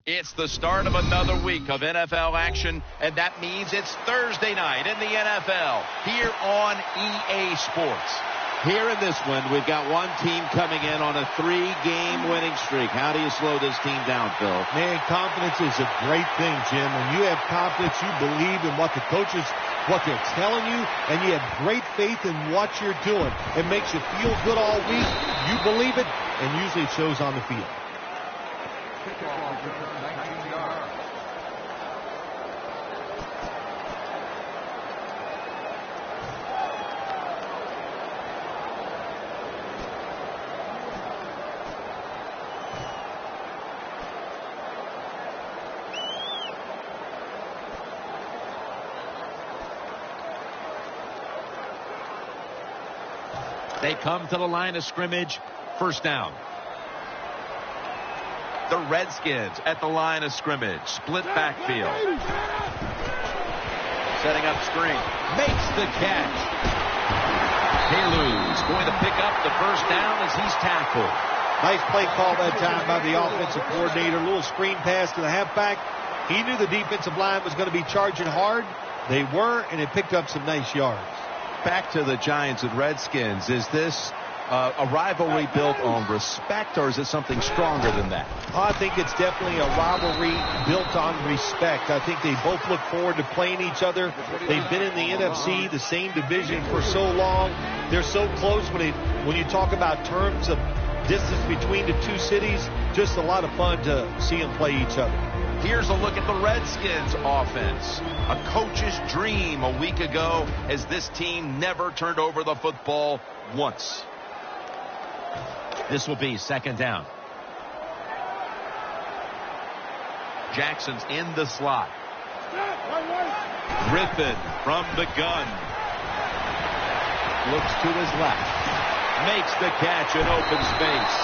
It's the start of another week of NFL action, and that means it's Thursday night in the NFL here on EA Sports. Here in this one, we've got one team coming in on a 3-game winning streak. How do you slow this team down, Phil? Man, confidence is a great thing, Jim. When you have confidence, you believe in what the coaches, what they're telling you, and you have great faith in what you're doing. It makes you feel good all week. You believe it, and usually it shows on the field. They come to the line of scrimmage, first down. The Redskins at the line of scrimmage, split backfield. Setting up screen, makes the catch. Kalu's going to pick up the first down as he's tackled. Nice play call that time by the offensive coordinator. A little screen pass to the halfback. He knew the defensive line was going to be charging hard. They were, and it picked up some nice yards. Back to the Giants and Redskins. Is this a rivalry built on respect, or is it something stronger than that? I think it's definitely a rivalry built on respect. I think they both look forward to playing each other. They've been in the NFC, the same division for so long. They're so close when you talk about terms of distance between the two cities. Just a lot of fun to see them play each other. Here's a look at the Redskins offense. A coach's dream a week ago as this team never turned over the football once. This will be second down. Jackson's in the slot. Griffin from the gun. Looks to his left. Makes the catch in open space.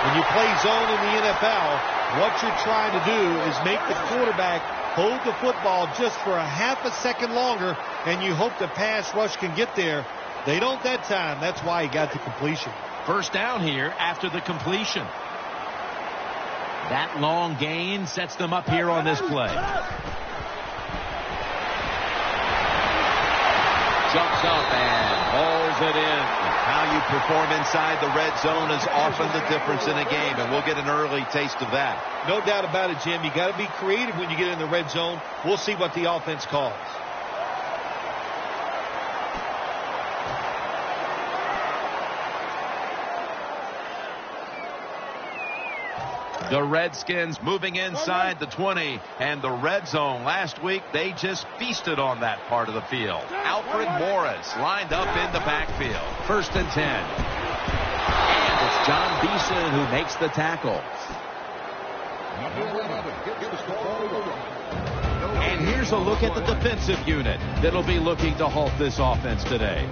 When you play zone in the NFL, what you're trying to do is make the quarterback hold the football just for a half a second longer, and you hope the pass rush can get there. They don't that time. That's why he got the completion. First down here after the completion. That long gain sets them up here on this play. Jumps up and hauls it in. How you perform inside the red zone is often the difference in a game, and we'll get an early taste of that. No doubt about it, Jim. You got to be creative when you get in the red zone. We'll see what the offense calls. The Redskins moving inside the 20, and the red zone last week, they just feasted on that part of the field. Alfred Morris lined up in the backfield. First and 10. And it's John Beeson who makes the tackle. And here's a look at the defensive unit that'll be looking to halt this offense today.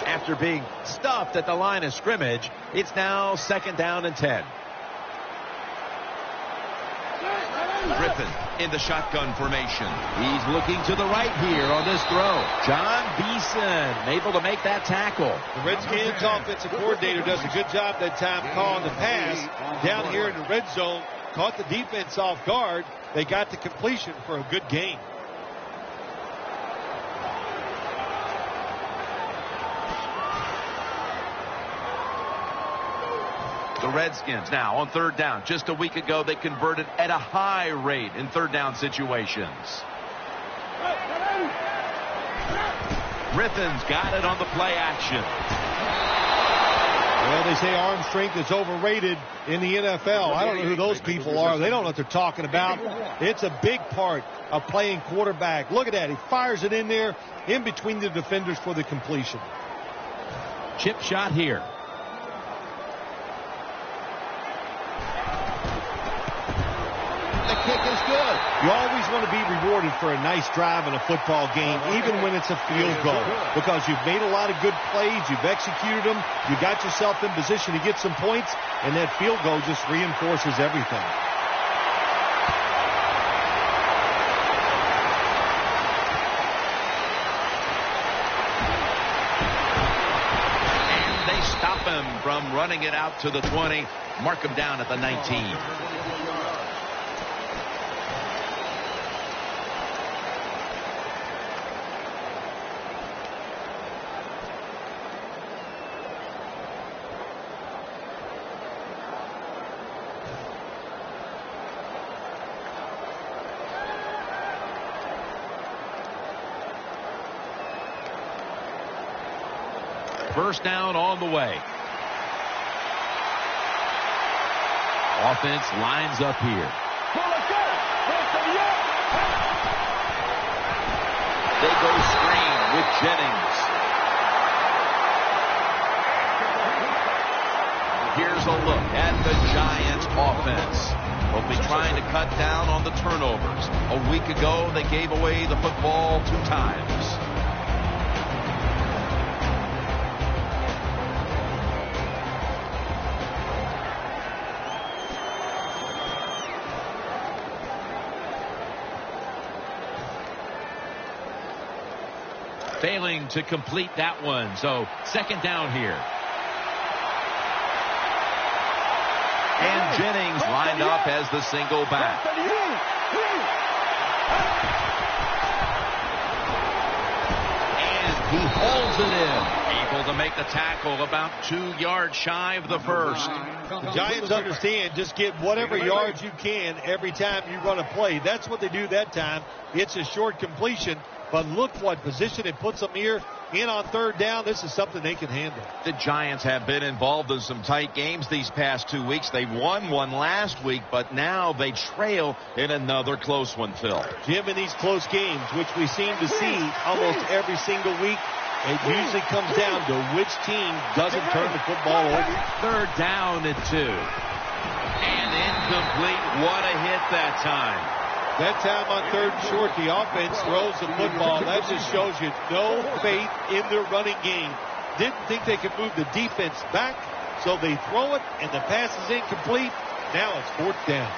After being stuffed at the line of scrimmage, it's now second down and 10. Griffin in the shotgun formation. He's looking to the right here on this throw. John Beeson able to make that tackle. The Redskins offensive coordinator does a good job that time calling the pass. Down here in the red zone, caught the defense off guard. They got the completion for a good gain. The Redskins now on third down. Just a week ago, they converted at a high rate in third down situations. Griffin's got it on the play action. Well, they say arm strength is overrated in the NFL. I don't know who those people are. They don't know what they're talking about. It's a big part of playing quarterback. Look at that. He fires it in there in between the defenders for the completion. Chip shot here. The kick is good. You always want to be rewarded for a nice drive in a football game, even when it's a field goal, because you've made a lot of good plays, you've executed them, you got yourself in position to get some points, and that field goal just reinforces everything. from running it out to the 20. Mark him down at the 19. First down on the way. Offense lines up here. They go screen with Jennings. Here's a look at the Giants offense. They'll be trying to cut down on the turnovers. A week ago, they gave away the football 2 times. Failing to complete that one. So second down here. And Jennings lined up as the single back. And he holds it in. Able to make the tackle about 2 yards shy of the first. The Giants understand just get whatever yards you can every time you run a play. That's what they do that time. It's a short completion. But look what position it puts them here in on third down. This is something they can handle. The Giants have been involved in some tight games these past 2 weeks. They won one last week, but now they trail in another close one, Phil. Jim, in these close games, which we seem to see almost every single week, it usually comes down to which team doesn't turn the football over. Third down at 2. And incomplete. What a hit that time. That time on third and short, the offense throws the football. That just shows you no faith in their running game. Didn't think they could move the defense back, so they throw it, and the pass is incomplete. Now it's fourth down.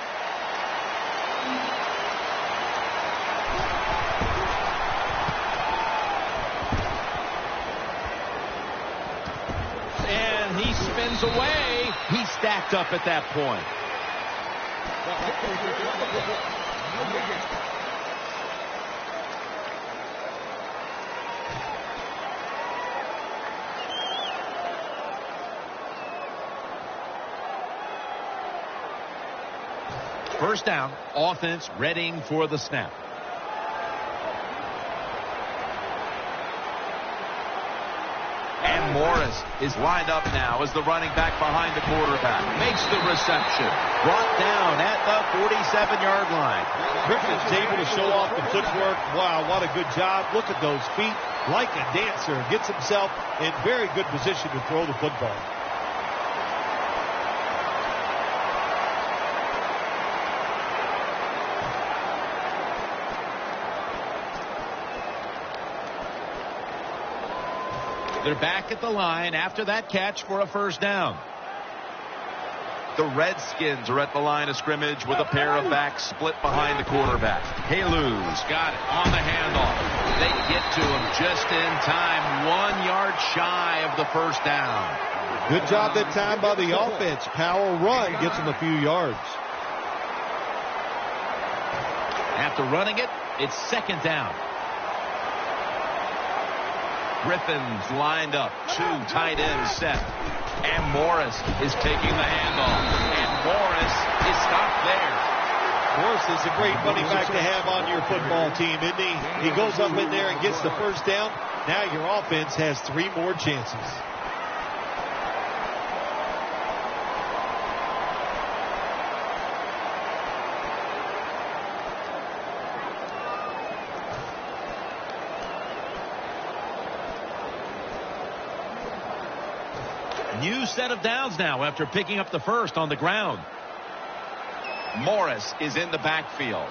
And he spins away. He's stacked up at that point. First down, offense readying for the snap. And Morris is lined up now as the running back behind the quarterback. Makes the reception. Brought down at the 47-yard line. Griffin's able to show off the footwork. Wow, what a good job. Look at those feet. Like a dancer. Gets himself in very good position to throw the football. They're back at the line after that catch for a first down. The Redskins are at the line of scrimmage with a pair of backs split behind the quarterback. Halu's got it on the handoff. They get to him just in time, 1 yard shy of the first down. Good job that time by the offense. Power run gets them a few yards. After running it, it's second down. Griffin's lined up, 2 tight ends set. And Morris is taking the handoff. And Morris is stopped there. Morris is a great running back to have on your football team, isn't he? He goes up in there and gets the first down. Now your offense has 3 more chances. New set of downs now after picking up the first on the ground. Morris is in the backfield.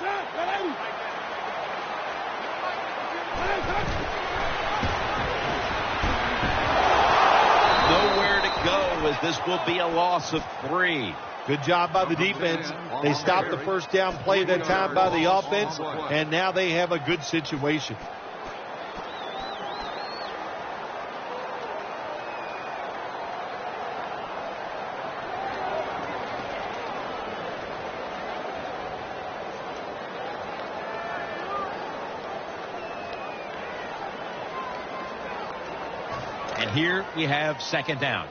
Nowhere to go as this will be a loss of 3. Good job by the defense. They stopped the first down play that time by the offense, and now they have a good situation. here we have second down.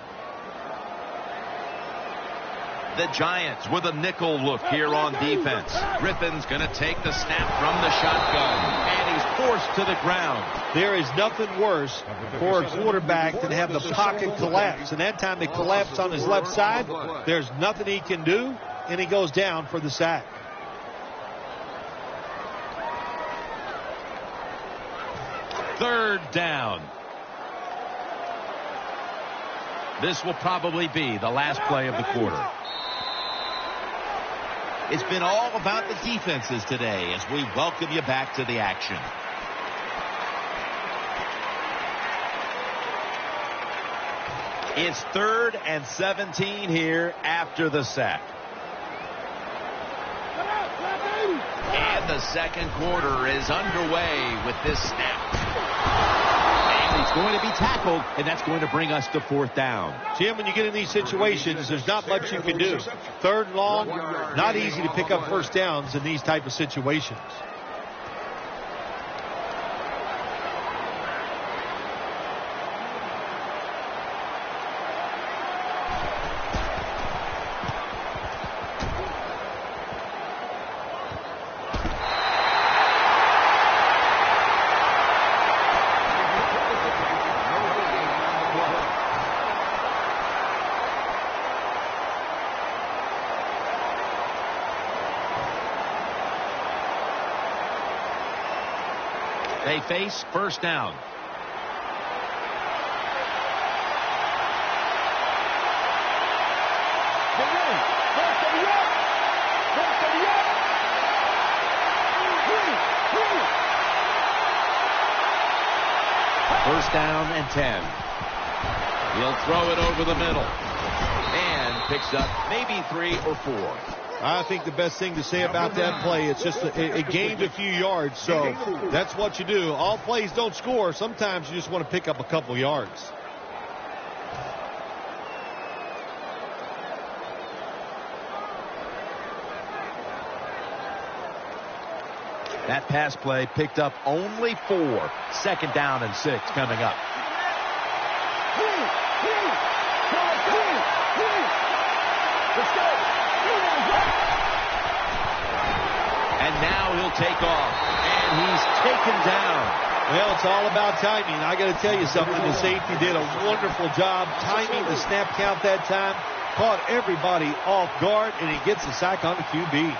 The Giants with a nickel look here on defense. Griffin's going to take the snap from the shotgun, and he's forced to the ground. There is nothing worse for a quarterback than have the pocket collapse. And that time it collapsed on his left side. There's nothing he can do, and he goes down for the sack. Third down. This will probably be the last play of the quarter. It's been all about the defenses today as we welcome you back to the action. It's 3rd and 17 here after the sack. And the second quarter is underway with this snap. And he's going to be tackled, and that's going to bring us to 4th down. Jim, when you get in these situations, there's not much you can do. 3rd and long, not easy to pick up first downs in these type of situations. They face first down. First down and 10. He'll throw it over the middle and picks up maybe 3 or 4. I think the best thing to say about that play, it's just it gained a few yards, so that's what you do. All plays don't score. Sometimes you just want to pick up a couple yards. That pass play picked up only 4. Second down and 6 coming up. And now he'll take off, and he's taken down. Well, it's all about timing. I got to tell you something. The safety did a wonderful job timing the snap count that time. Caught everybody off guard, and he gets the sack on the QB.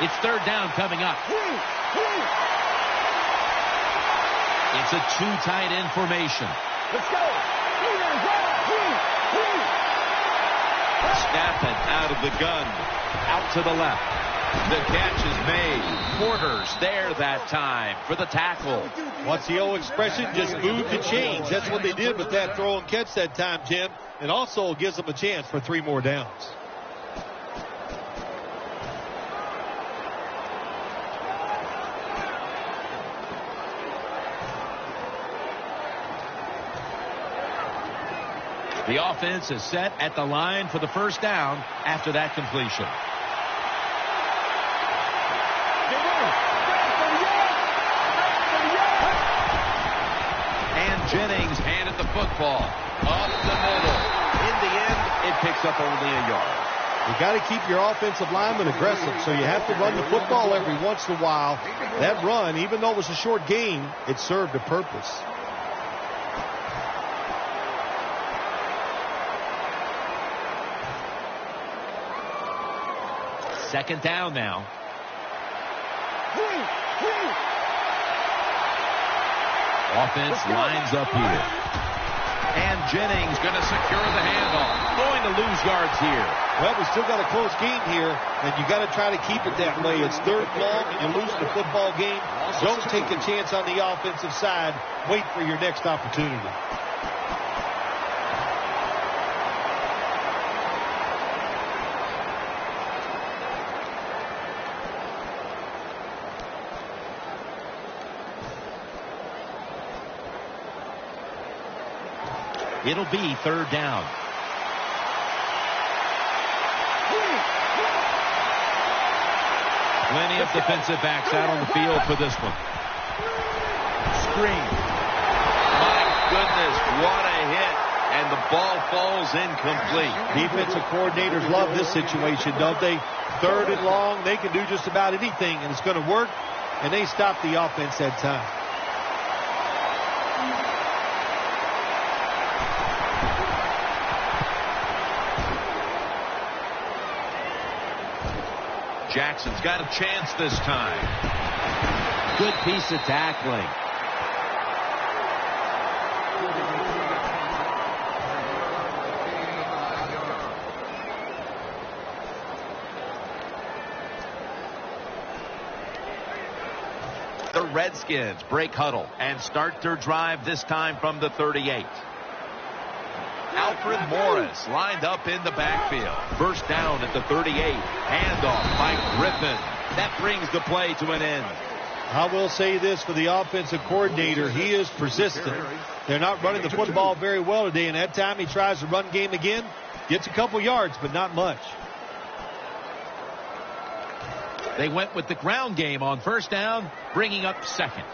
It's third down coming up. It's a 2 tight end formation. Let's go. Snapping out of the gun. Out to the left. The catch is made. Porter's there that time for the tackle. What's the old expression? Just move the chains. That's what they did with that throw and catch that time, Jim. It also gives them a chance for 3 more downs. The offense is set at the line for the first down after that completion. And Jennings handed the football up the middle. In the end, it picks up only a yard. You got to keep your offensive lineman aggressive, so you have to run the football every once in a while. That run, even though it was a short gain, it served a purpose. Second down now. Offense lines up here. And Jennings going to secure the handoff. Going to lose yards here. Well, we still got a close game here, and you got to try to keep it that way. It's third long, and you're losing the football game. Don't take a chance on the offensive side. Wait for your next opportunity. It'll be 3rd down. Plenty of defensive backs out on the field for this one. Screen. My goodness, what a hit. And the ball falls incomplete. Defensive coordinators love this situation, don't they? 3rd and long, they can do just about anything, and it's going to work. And they stop the offense that time. Jackson's got a chance this time. Good piece of tackling. The Redskins break huddle and start their drive, this time from the 38. Alfred Morris lined up in the backfield. 1st down at the 38. Handoff by Griffin. That brings the play to an end. I will say this for the offensive coordinator. He is persistent. They're not running the football very well today, and that time he tries to run game again. Gets a couple yards, but not much. They went with the ground game on 1st down, bringing up 2nd.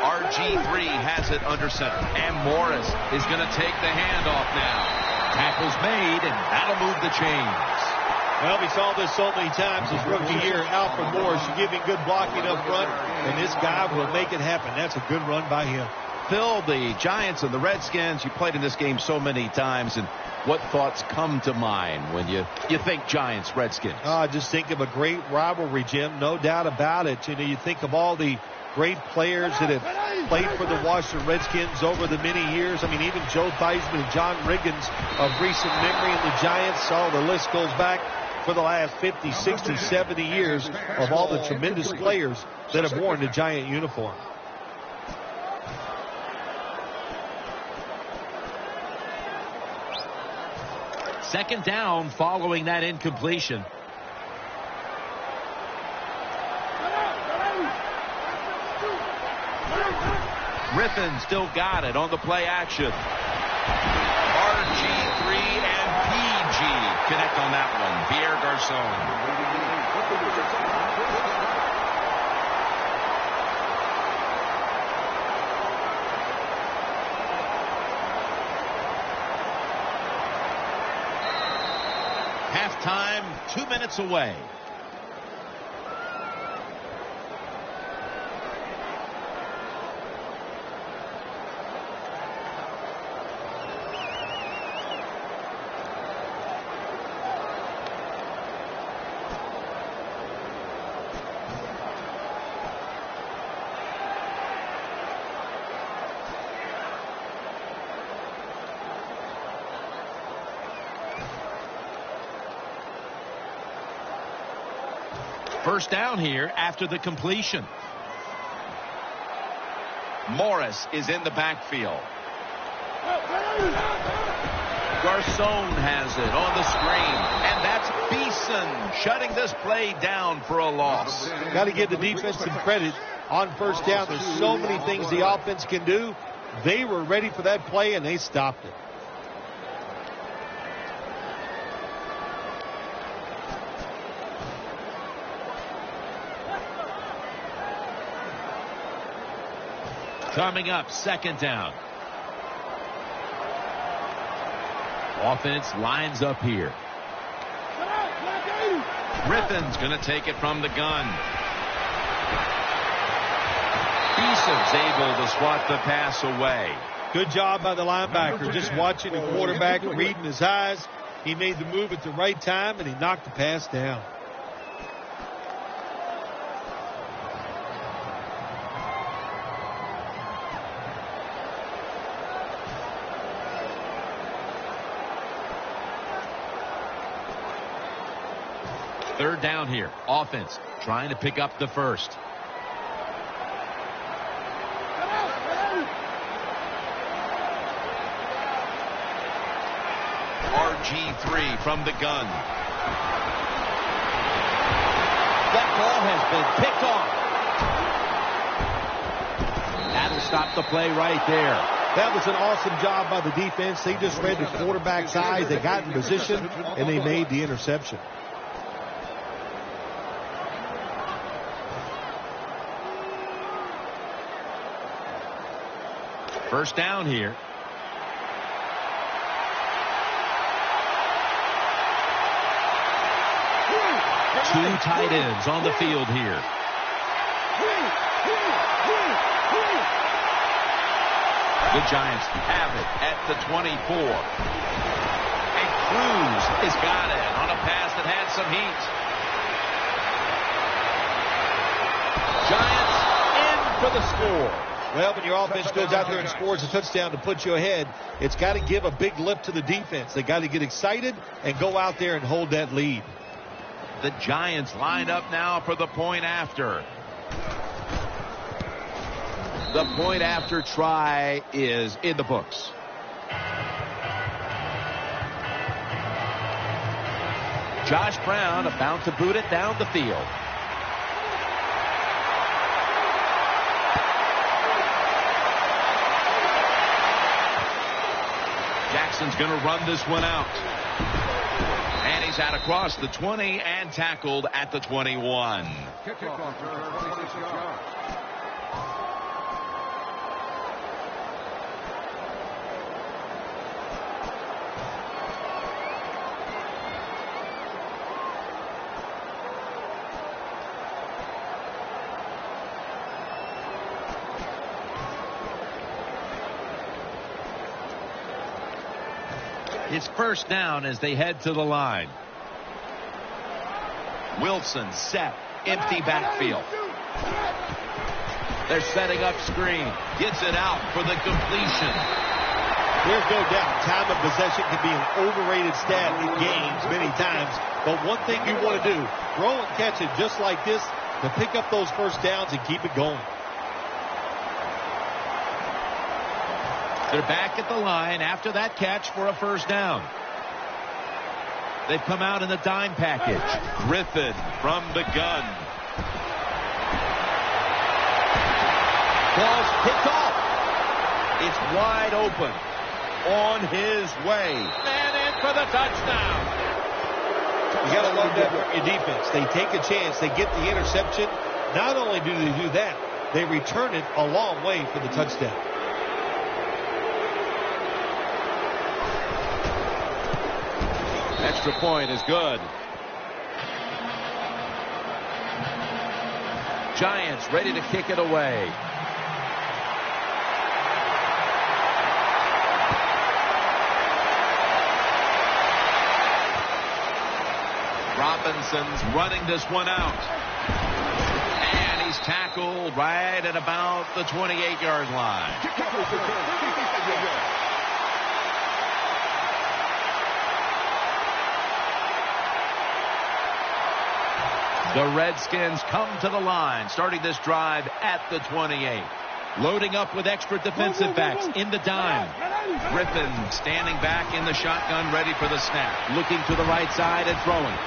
RG3 has it under center, and Morris is going to take the handoff now. Tackle's made, and that'll move the chains. Well, we saw this so many times his rookie year. Alfred Morris, you give him good blocking up front, and this guy will make it happen. That's a good run by him. Phil, the Giants and the Redskins, you played in this game so many times, and what thoughts come to mind when you think Giants, Redskins? Just think of a great rivalry, Jim. No doubt about it. You know, you think of all the great players that have played for the Washington Redskins over the many years. I mean, even Joe Theismann and John Riggins of recent memory in the Giants. The list goes back for the last 50, 60, 70 years of all the tremendous players that have worn the Giant uniform. Second down following that incompletion. Griffin still got it on the play action. RG3 and PG connect on that one. Pierre Garçon. Halftime, 2 minutes away. First down here after the completion. Morris is in the backfield. Garçon has it on the screen, and that's Beeson shutting this play down for a loss. Got to give the defense some credit on first down. There's so many things the offense can do. They were ready for that play, and they stopped it. Coming up, second down. Offense lines up here. Griffin's going to take it from the gun. Beeson's able to swat the pass away. Good job by the linebacker, just watching the quarterback, reading his eyes. He made the move at the right time, and he knocked the pass down. Third down here. Offense trying to pick up the first. RG3 from the gun. That ball has been picked off. That'll stop the play right there. That was an awesome job by the defense. They just read the quarterback's eyes. They got in position, and they made the interception. First down here. Two tight ends on the field here. The Giants have it at the 24. And Cruz has got it on a pass that had some heat. Giants in for the score. Well, when your offense goes out there and scores a touchdown to put you ahead, it's got to give a big lift to the defense. They got to get excited and go out there and hold that lead. The Giants lined up now for the point after. The point after try is in the books. Josh Brown about to boot it down the field. Jackson's going to run this one out. And he's out across the 20 and tackled at the 21. It's first down as they head to the line. Wilson set. Empty backfield. They're setting up screen. Gets it out for the completion. There's no doubt time of possession can be an overrated stat in games many times. But one thing you want to do, throw and catch it just like this to pick up those first downs and keep it going. They're back at the line after that catch for a first down. They've come out in the dime package. Griffin from the gun. Ball's picked off. It's wide open. On his way. Man in for the touchdown. You got to love that from your defense. They take a chance. They get the interception. Not only do they do that, they return it a long way for the touchdown. Extra point is good. Giants ready to kick it away. Robinson's running this one out. And he's tackled right at about the 28-yard line. The Redskins come to the line, starting this drive at the 28. Loading up with extra defensive backs in the dime. Griffin standing back in the shotgun, ready for the snap. Looking to the right side and throwing.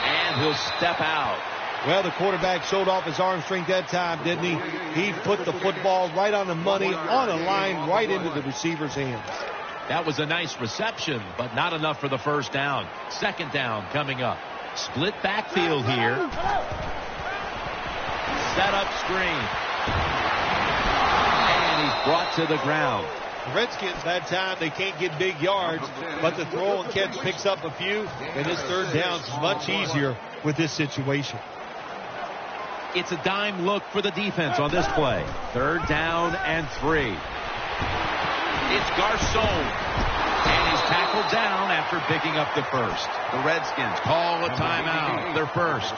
And he'll step out. Well, the quarterback showed off his arm strength that time, didn't he? He put the football right on the money, on a line, right into the receiver's hands. That was a nice reception, but not enough for the first down. Second down coming up. Split backfield here. Set up screen. And he's brought to the ground. The Redskins, that time, they can't get big yards, but the throw and catch picks up a few, and this third down is much easier with this situation. It's a dime look for the defense on this play. Third down and 3. It's Garcon. And he's tackled down after picking up the first. The Redskins call a timeout. They're first.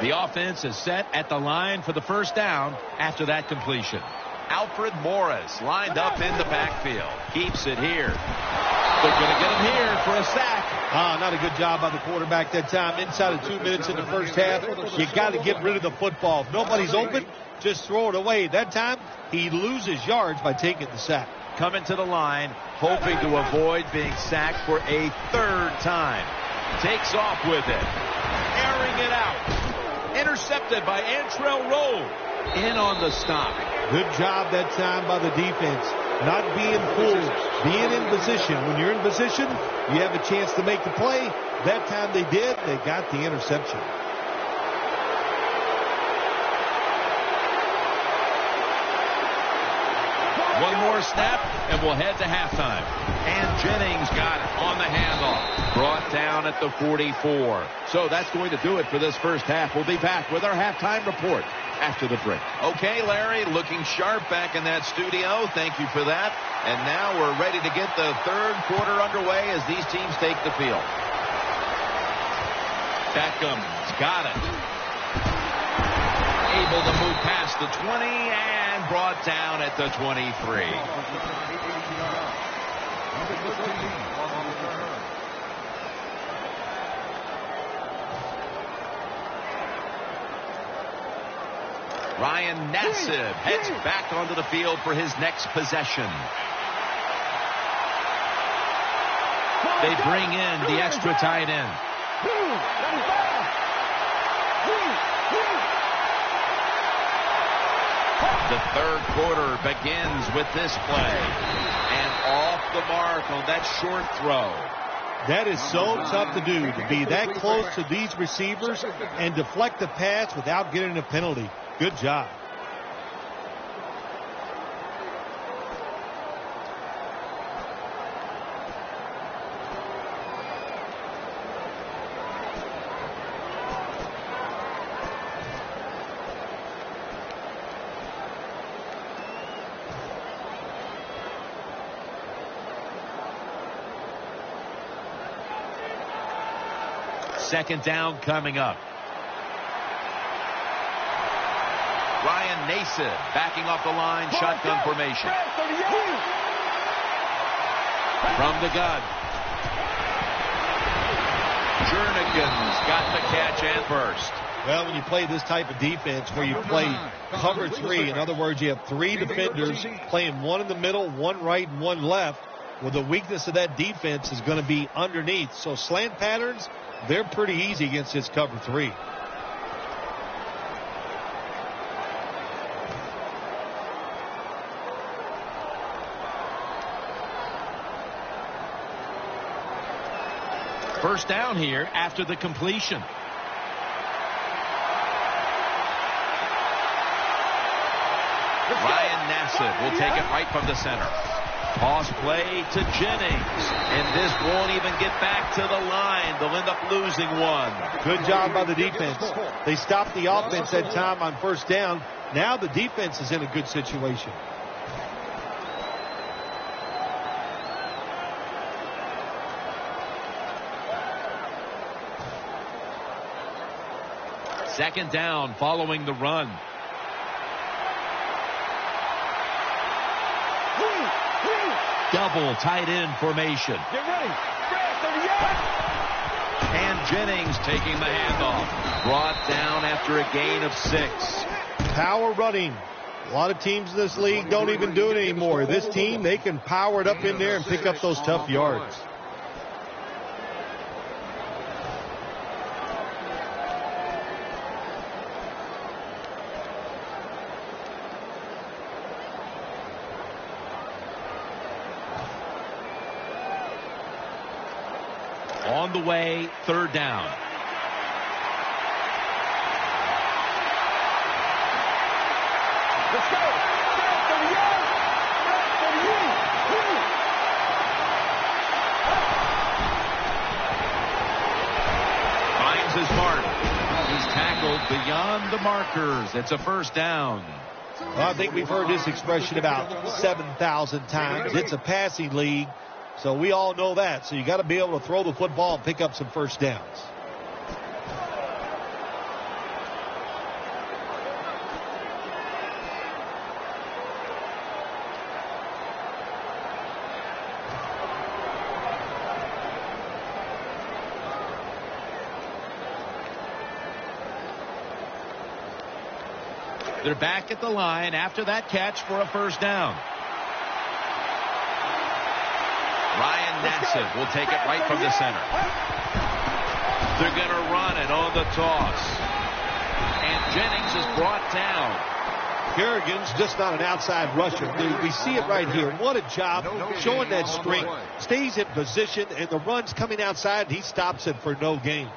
The offense is set at the line for the first down after that completion. Alfred Morris lined up in the backfield. Keeps it here. They're going to get him here for a sack. Not a good job by the quarterback that time. Inside of 2 minutes in the first half, you got to get rid of the football. If nobody's open, just throw it away. That time, he loses yards by taking the sack. Coming to the line, hoping to avoid being sacked for a third time. Takes off with it. throwing it out. Intercepted by Antrell Rowe. In on the stop. Good job that time by the defense. Not being fooled, being in position. When you're in position, you have a chance to make the play. That time they did. They got the interception. One more snap, and we'll head to halftime. And Jennings got it on the handoff. Brought down at the 44. So that's going to do it for this first half. We'll be back with our halftime report after the break. Okay, Larry, looking sharp back in that studio. Thank you for that. And now we're ready to get the third quarter underway as these teams take the field. Beckham's got it. Able to move past the 20 and brought down at the 23. Ryan Nassib heads back onto the field for his next possession. They bring in the extra tight end. The third quarter begins with this play. And off the mark on that short throw. That is so tough to do, to be that close to these receivers and deflect the pass without getting a penalty. Good job. Second down coming up. Ryan Nassib backing off the line, shotgun formation. From the gun. Jernigan's got the catch and burst. Well, when you play this type of defense where you play cover three, in other words, you have three defenders playing one in the middle, one right, and one left, well, the weakness of that defense is going to be underneath. So slant patterns, they're pretty easy against this cover three. First down here after the completion. Ryan Nassib will take it right from the center. Toss play to Jennings. And this won't even get back to the line. They'll end up losing one. Good job by the defense. They stopped the offense that time on first down. Now the defense is in a good situation. Second down following the run. Double tight end formation. Get ready. And Jennings taking the handoff. Brought down after a gain of 6. Power running. A lot of teams in this league don't even do it anymore. This team, they can power it up in there and pick up those tough yards. On the way, third down. Let's go. Finds his mark. He's tackled beyond the markers. It's a first down. Well, I think we've heard this expression about 7,000 times. It's a passing league. So we all know that. So you got to be able to throw the football and pick up some first downs. They're back at the line after that catch for a first down. Ryan Nassib will take it right from the center. They're going to run it on the toss. And Jennings is brought down. Kerrigan's just not an outside rusher. We see it right here. What a job showing that strength. Stays in position, and the run's coming outside, and he stops it for no gain.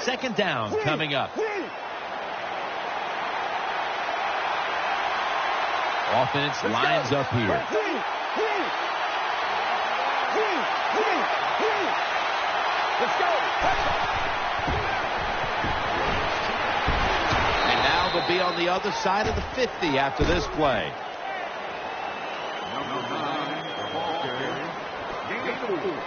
Second down coming up. Offense lines up here. Let's go. And now they'll be on the other side of the 50 after this play. Number 9, the ball carrier, Gainwell.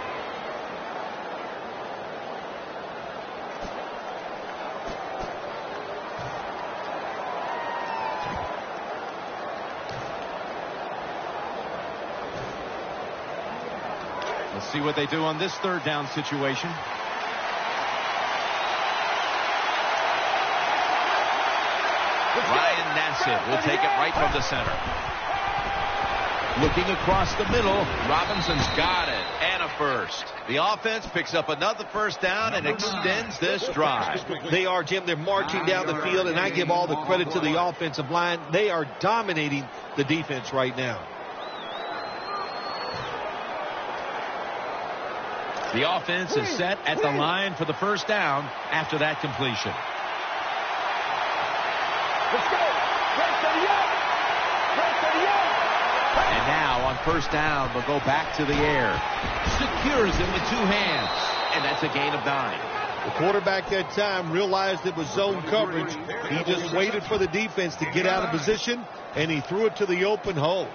Let's see what they do on this third down situation. Ryan Nassib will take it right from the center. Looking across the middle, Robinson's got it, and a first. The offense picks up another first down and extends this drive. They are, Jim. They're marching down the field, and I give all the credit to the offensive line. They are dominating the defense right now. The offense is set at the line for the first down after that completion. Let's go. And now on first down, they'll go back to the air. Secures him with two hands. And that's a gain of 9. The quarterback that time realized it was zone coverage. He just waited for the defense to get out of position, and he threw it to the open hole.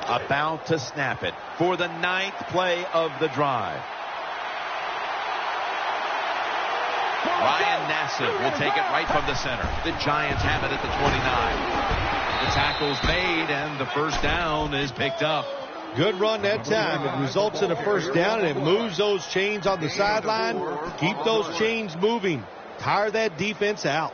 About to snap it for the 9th play of the drive. Ryan Nassib will take it right from the center. The Giants have it at the 29. The tackle's made, and the first down is picked up. Good run that time. It results in a first down, and it moves those chains on the sideline. Keep those chains moving. Tire that defense out.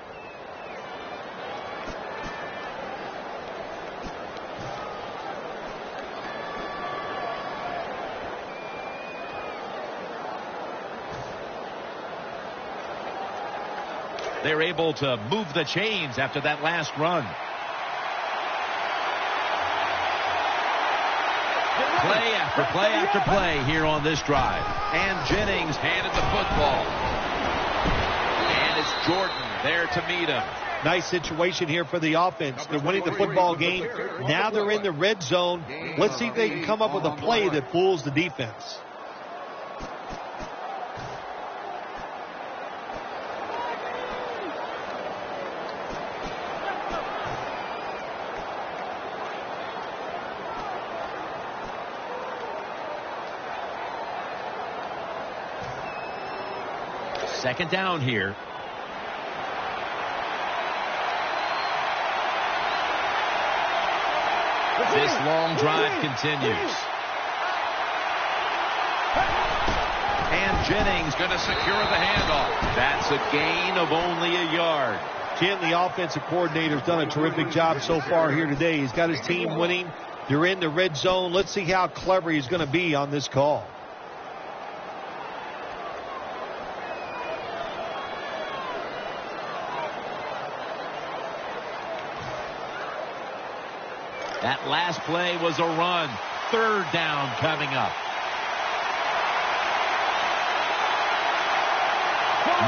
They're able to move the chains after that last run. Play after play after play here on this drive. And Jennings handed the football. And it's Jordan there to meet him. Nice situation here for the offense. They're winning the football game. Now they're in the red zone. Let's see if they can come up with a play that fools the defense. Second down here. This long drive continues. And Jennings going to secure the handoff. That's a gain of only a yard. Jim, the offensive coordinator's done a terrific job so far here today. He's got his team winning. They're in the red zone. Let's see how clever he's going to be on this call. That last play was a run. Third down coming up.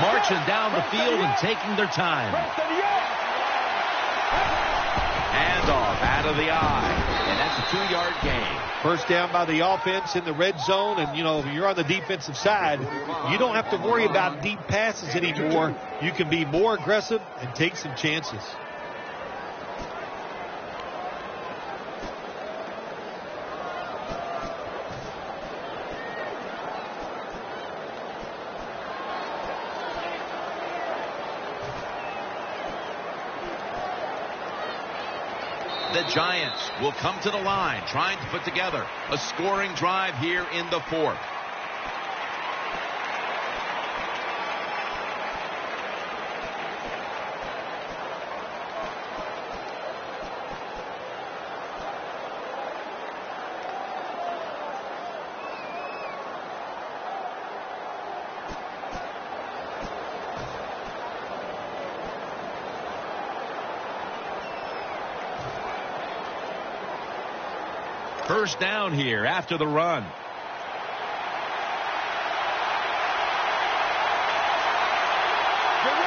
Marching down the field and taking their time. Handoff out of the eye. And that's a 2-yard gain. First down by the offense in the red zone. And, you know, if you're on the defensive side, you don't have to worry about deep passes anymore. You can be more aggressive and take some chances. The Giants will come to the line, trying to put together a scoring drive here in the fourth. First down here after the run.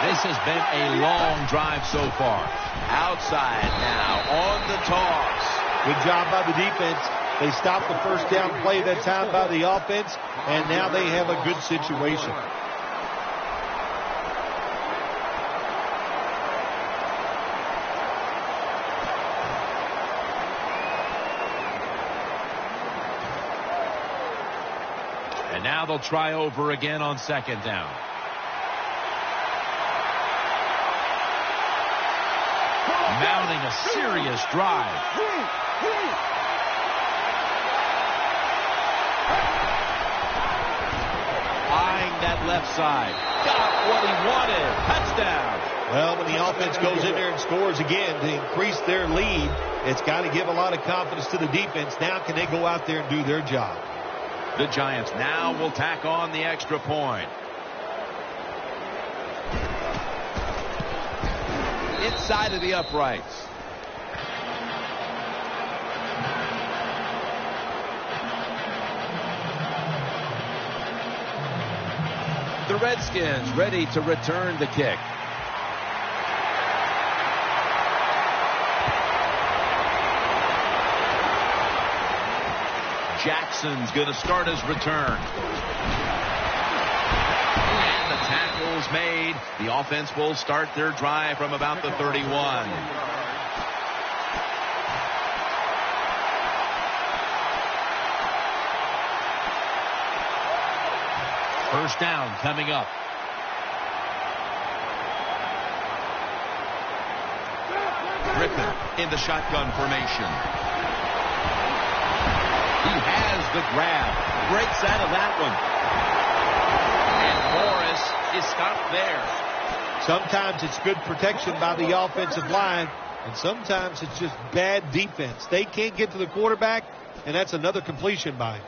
This has been a long drive so far. Outside now on the toss. Good job by the defense. They stopped the first down play that time by the offense, and now they have a good situation. And now they'll try over again on second down. Mounting a serious drive. Eyeing that left side. Got what he wanted. Touchdown. Well, when the offense goes in there and scores again to increase their lead, it's got to give a lot of confidence to the defense. Now can they go out there and do their job? The Giants now will tack on the extra point. Inside of the uprights. The Redskins ready to return the kick. Jackson's going to start his return. And the tackle's made. The offense will start their drive from about the 31. First down coming up. Griffin in the shotgun formation. He has the grab. Breaks out of that one. And Morris is stopped there. Sometimes it's good protection by the offensive line, and sometimes it's just bad defense. They can't get to the quarterback, and that's another completion by him.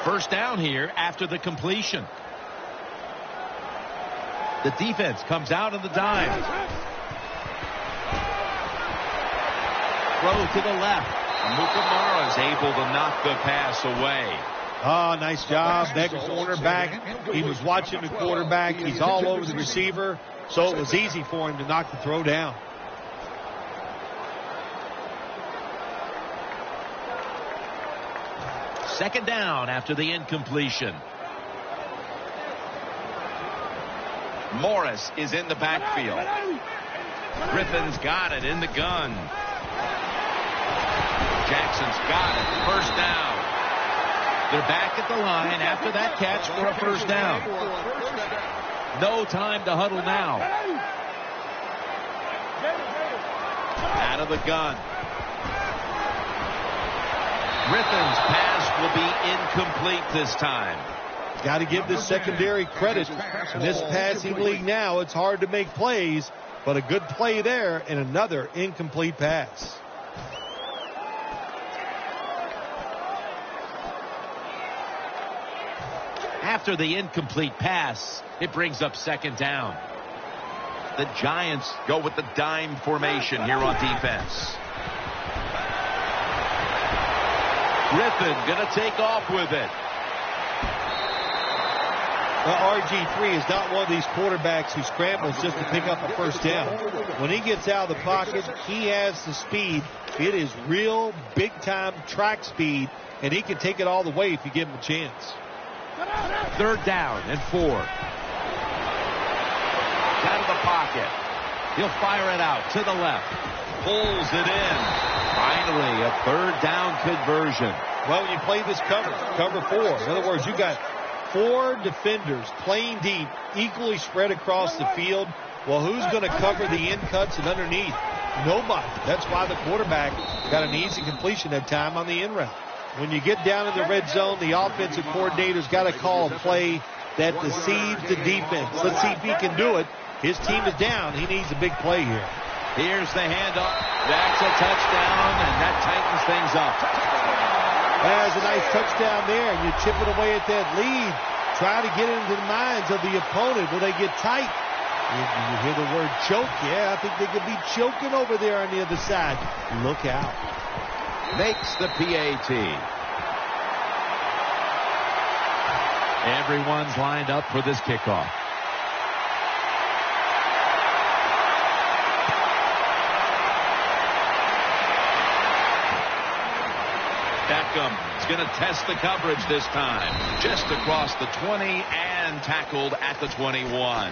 First down here after the completion. The defense comes out in the dime. Throw to the left. Amukamara is able to knock the pass away. Oh, nice job. That cornerback, he was watching the quarterback. He's all over the receiver, so it was easy for him to knock the throw down. Second down after the incompletion. Morris is in the backfield. Griffin's got it in the gun. Jackson's got it. First down. They're back at the line after that catch for a first down. No time to huddle now. Out of the gun. Griffin's pass will be incomplete this time. Got to give this secondary credit. In this passing league now, it's hard to make plays, but a good play there and another incomplete pass. After the incomplete pass, it brings up second down. The Giants go with the dime formation here on defense. Griffin going to take off with it. Well, RG3 is not one of these quarterbacks who scrambles just to pick up a first down. When he gets out of the pocket, he has the speed. It is real big-time track speed, and he can take it all the way if you give him a chance. Third down and 4. Out of the pocket. He'll fire it out to the left. Pulls it in. Trying finally a third down conversion. Well, when you play this cover 4. In other words, you got 4 defenders playing deep, equally spread across the field. Well, who's going to cover the in cuts and underneath? Nobody. That's why the quarterback got an easy completion that time on the in route. When you get down in the red zone, the offensive coordinator's got to call a play that deceives the defense. Let's see if he can do it. His team is down. He needs a big play here. Here's the handoff. That's a touchdown, and that tightens things up. That's a nice touchdown there, and you chip it away at that lead. Try to get into the minds of the opponent. Will they get tight? You hear the word choke. Yeah, I think they could be choking over there on the other side. Look out. Makes the PAT. Everyone's lined up for this kickoff. Beckham is going to test the coverage this time. Just across the 20 and tackled at the 21.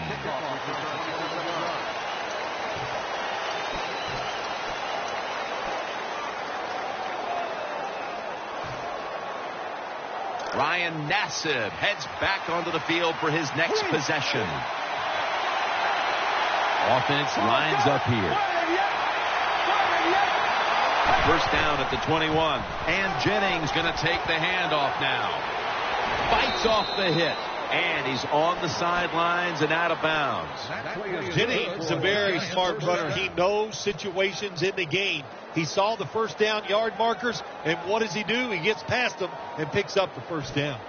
Ryan Nassib heads back onto the field for his next possession. Offense lines up here. First down at the 21. And Jennings going to take the handoff now. Fights off the hit. And he's on the sidelines and out of bounds. Jennings is a very smart runner. He knows situations in the game. He saw the first down yard markers, and what does he do? He gets past them and picks up the first down.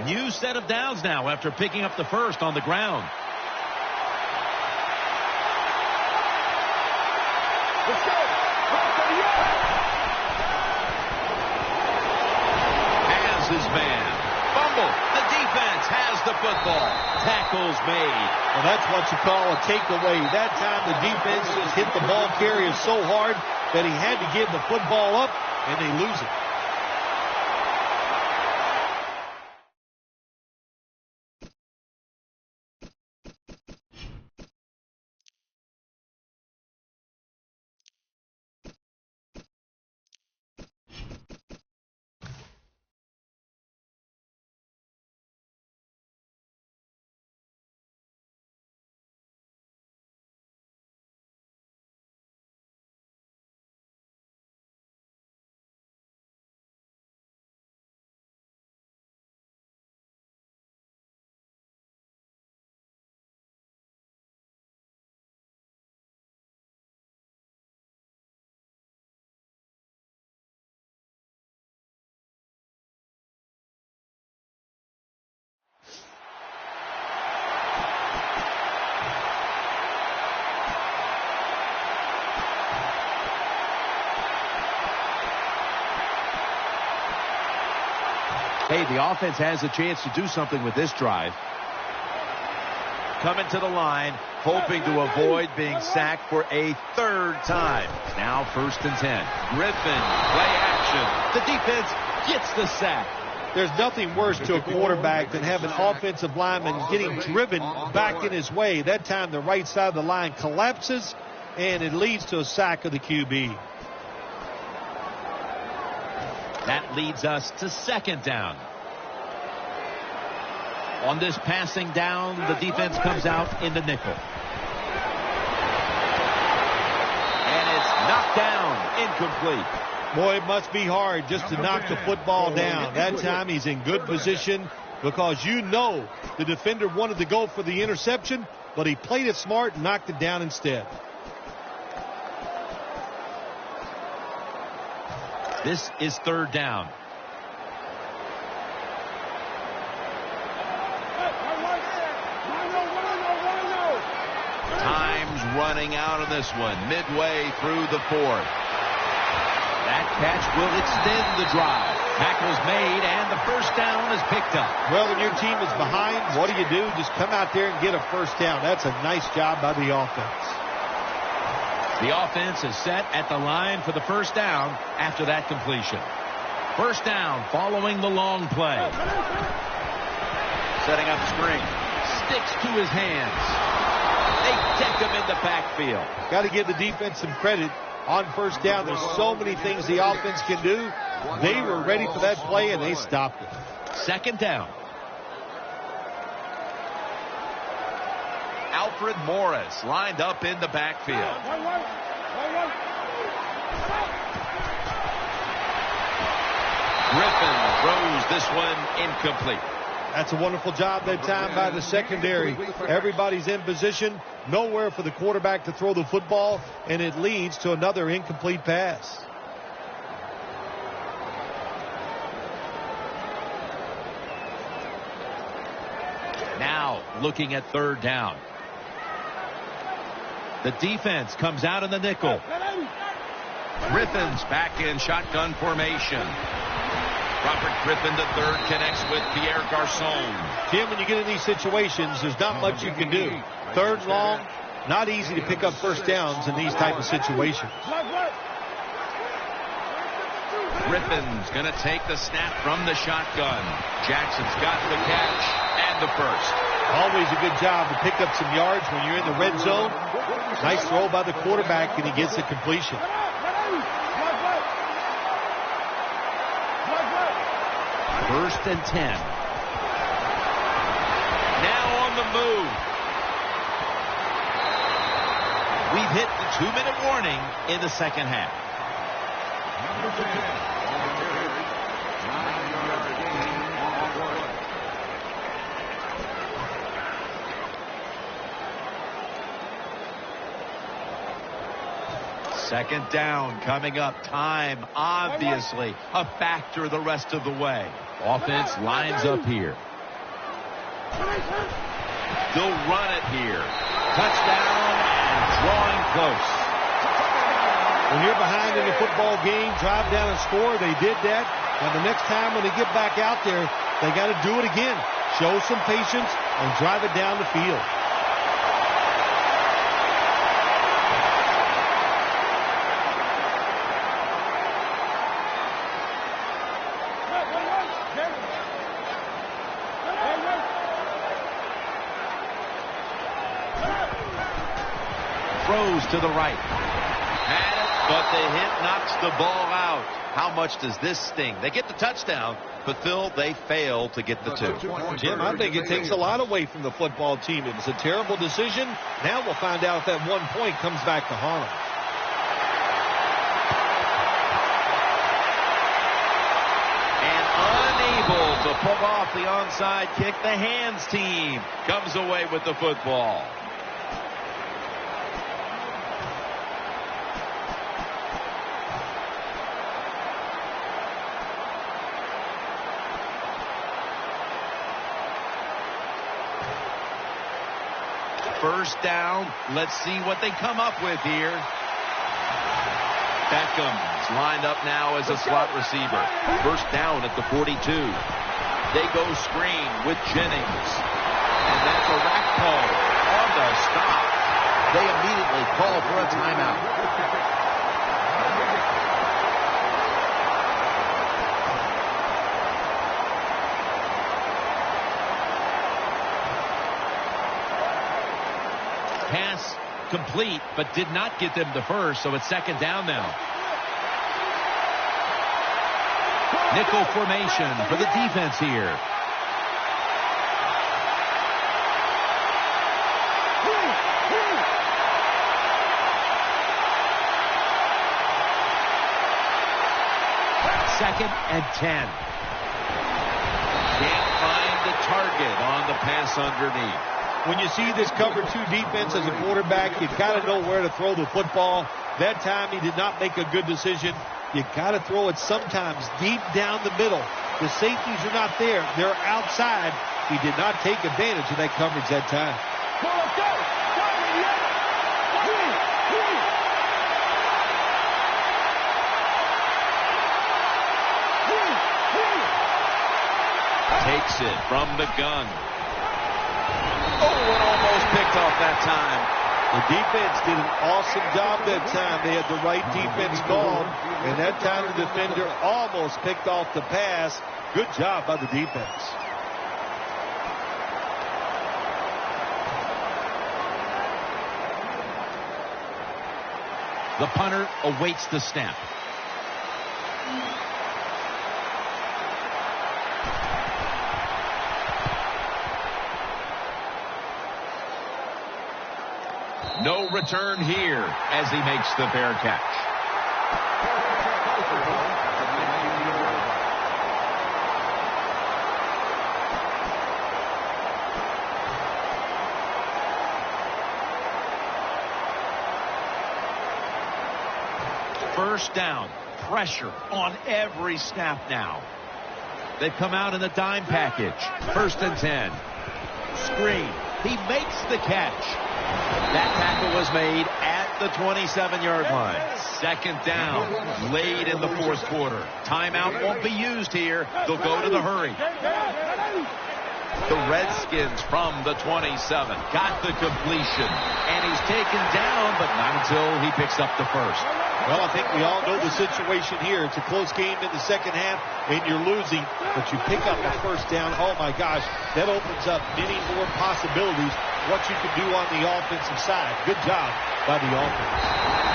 New set of downs now after picking up the first on the ground. Let's go. Has his man. Fumble. The defense has the football. Tackles made. Well, that's what you call a takeaway. That time the defense just hit the ball carrier so hard that he had to give the football up, and they lose it. Hey, the offense has a chance to do something with this drive. Coming to the line, hoping to avoid being sacked for a third time. Now 1st and 10. Griffin, play action. The defense gets the sack. There's nothing worse to a quarterback than having offensive lineman getting driven back in his way. That time the right side of the line collapses, and it leads to a sack of the QB. That leads us to 2nd down. On this passing down, the defense comes out in the nickel. And it's knocked down, incomplete. Boy, it must be hard just to knock the football down. That time he's in good position because you know the defender wanted to go for the interception, but he played it smart and knocked it down instead. This is 3rd down. Time's running out on this one, midway through the 4th. That catch will extend the drive. Tackles made, and the first down is picked up. Well, when your team is behind, what do? Just come out there and get a first down. That's a nice job by the offense. The offense is set at the line for the first down after that completion. First down following the long play. Setting up screen. Sticks to his hands. They take him in the backfield. Got to give the defense some credit. on first down. There's so many things the offense can do. They were ready for that play, and they stopped it. Second down. Alfred Morris lined up in the backfield. Griffin throws this one incomplete. That's a wonderful job that time by the secondary. Everybody's in position. Nowhere for the quarterback to throw the football, and it leads to another incomplete pass. Now looking at third down. The defense comes out in the nickel. Griffin's back in shotgun formation. Robert Griffin III connects with Pierre Garçon. Jim, when you get in these situations, there's not much you can do. Third and long, not easy to pick up first downs in these type of situations. Griffin's going to take the snap from the shotgun. Jackson's got the catch and the first. Always a good job to pick up some yards when you're in the red zone. Nice throw by the quarterback, and he gets the completion. First and 10. Now on the move. We've hit the 2-minute warning in the second half. Second down coming up. Time, obviously, a factor the rest of the way. Offense lines up here. They'll run it here. Touchdown and drawing close. When you're behind in the football game, drive down and score. They did that. And the next time when they get back out there, they got to do it again. Show some patience and drive it down the field. Throws to the right. Had it, but the hit knocks the ball out. How much does this sting? They get the touchdown, but Phil, they fail to get the two. Jim, I think it takes a lot away from the football team. It was a terrible decision. Now we'll find out if that 1 point comes back to haunt them. And unable to pull off the onside kick, the hands team comes away with the football. First down. Let's see what they come up with here. Beckham's lined up now as a slot receiver. First down at the 42. They go screen with Jennings. And that's a rack call on the stop. They immediately call for a timeout. Pass complete, but did not get them the first, so it's second down now. Nickel formation for the defense here. Second and 10. Can't find the target on the pass underneath. When you see this cover 2 defense as a quarterback, you got to know where to throw the football. That time he did not make a good decision. You got to throw it sometimes deep down the middle. The safeties are not there. They're outside. He did not take advantage of that coverage that time. Takes it from the gun. Oh, it almost picked off that time. The defense did an awesome job that time. They had the right defense called, and that time the defender almost picked off the pass. Good job by the defense. The punter awaits the snap. No return here as he makes the fair catch. First down. Pressure on every snap now. They've come out in the dime package. 1st and 10. Screen. He makes the catch. That tackle was made at the 27-yard line. 2nd down, late in the 4th quarter. Timeout won't be used here. They'll go to the hurry. The Redskins from the 27 got the completion, and he's taken down, but not until he picks up the first. Well, I think we all know the situation here. It's a close game in the second half, and you're losing, but you pick up a first down. Oh, my gosh, that opens up many more possibilities what you can do on the offensive side. Good job by the offense.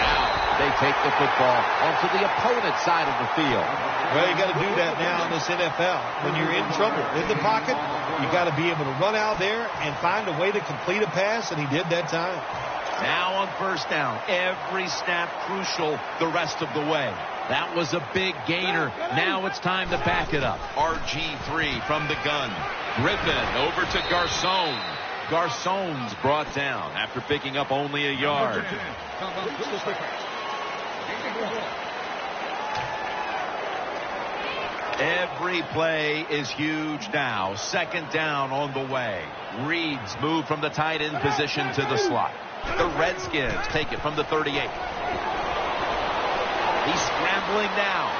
Now they take the football onto the opponent's side of the field. Well, you got to do that now in this NFL. When you're in trouble in the pocket, you got to be able to run out there and find a way to complete a pass, and he did that time. Now on first down, every snap crucial the rest of the way. That was a big gainer. Now it's time to back it up. RG3 from the gun. Griffin over to Garcon. Garcon's brought down after picking up only a yard. Every play is huge now. 2nd down on the way. Reeds move from the tight end position to the slot. The Redskins take it from the 38. He's scrambling now,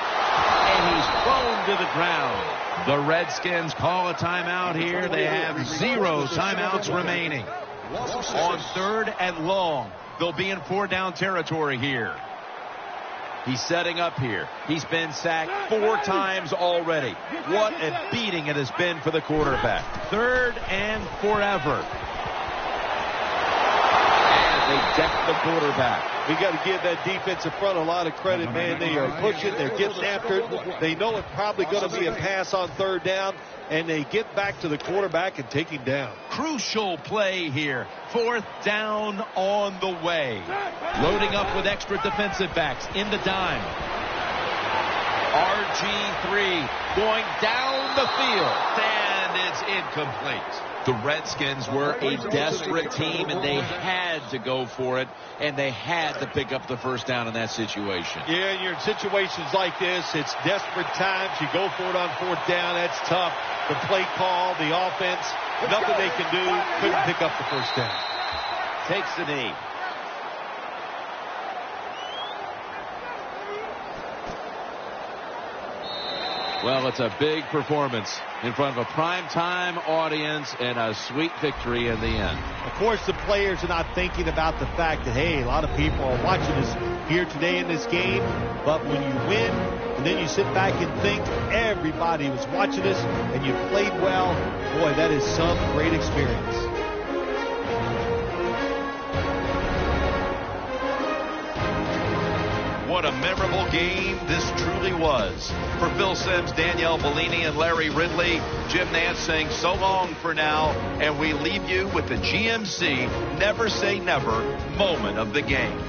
and he's thrown to the ground. The Redskins call a timeout here. They have 0 timeouts remaining. On 3rd and long, they'll be in 4-down territory here. He's setting up here. He's been sacked 4 times already. What a beating it has been for the quarterback. 3rd and forever. They deck the quarterback. We got to give that defensive front a lot of credit, man. They are pushing. They're getting after it. They know it's probably going to be a pass on 3rd down, and they get back to the quarterback and take him down. Crucial play here. 4th down on the way. Loading up with extra defensive backs in the dime. RG3 going down the field, and it's incomplete. The Redskins were a desperate team, and they had to go for it, and they had to pick up the first down in that situation. Yeah, you're in situations like this. It's desperate times. You go for it on 4th down. That's tough. The play call, the offense, nothing they can do. Couldn't pick up the first down. Takes the knee. Well, it's a big performance in front of a primetime audience and a sweet victory in the end. Of course, the players are not thinking about the fact that, hey, a lot of people are watching us here today in this game. But when you win and then you sit back and think everybody was watching us and you played well, boy, that is some great experience. What a memorable game this truly was. For Phil Simms, Danielle Bellini, and Larry Ridley, Jim Nance saying so long for now, and we leave you with the GMC Never Say Never moment of the game.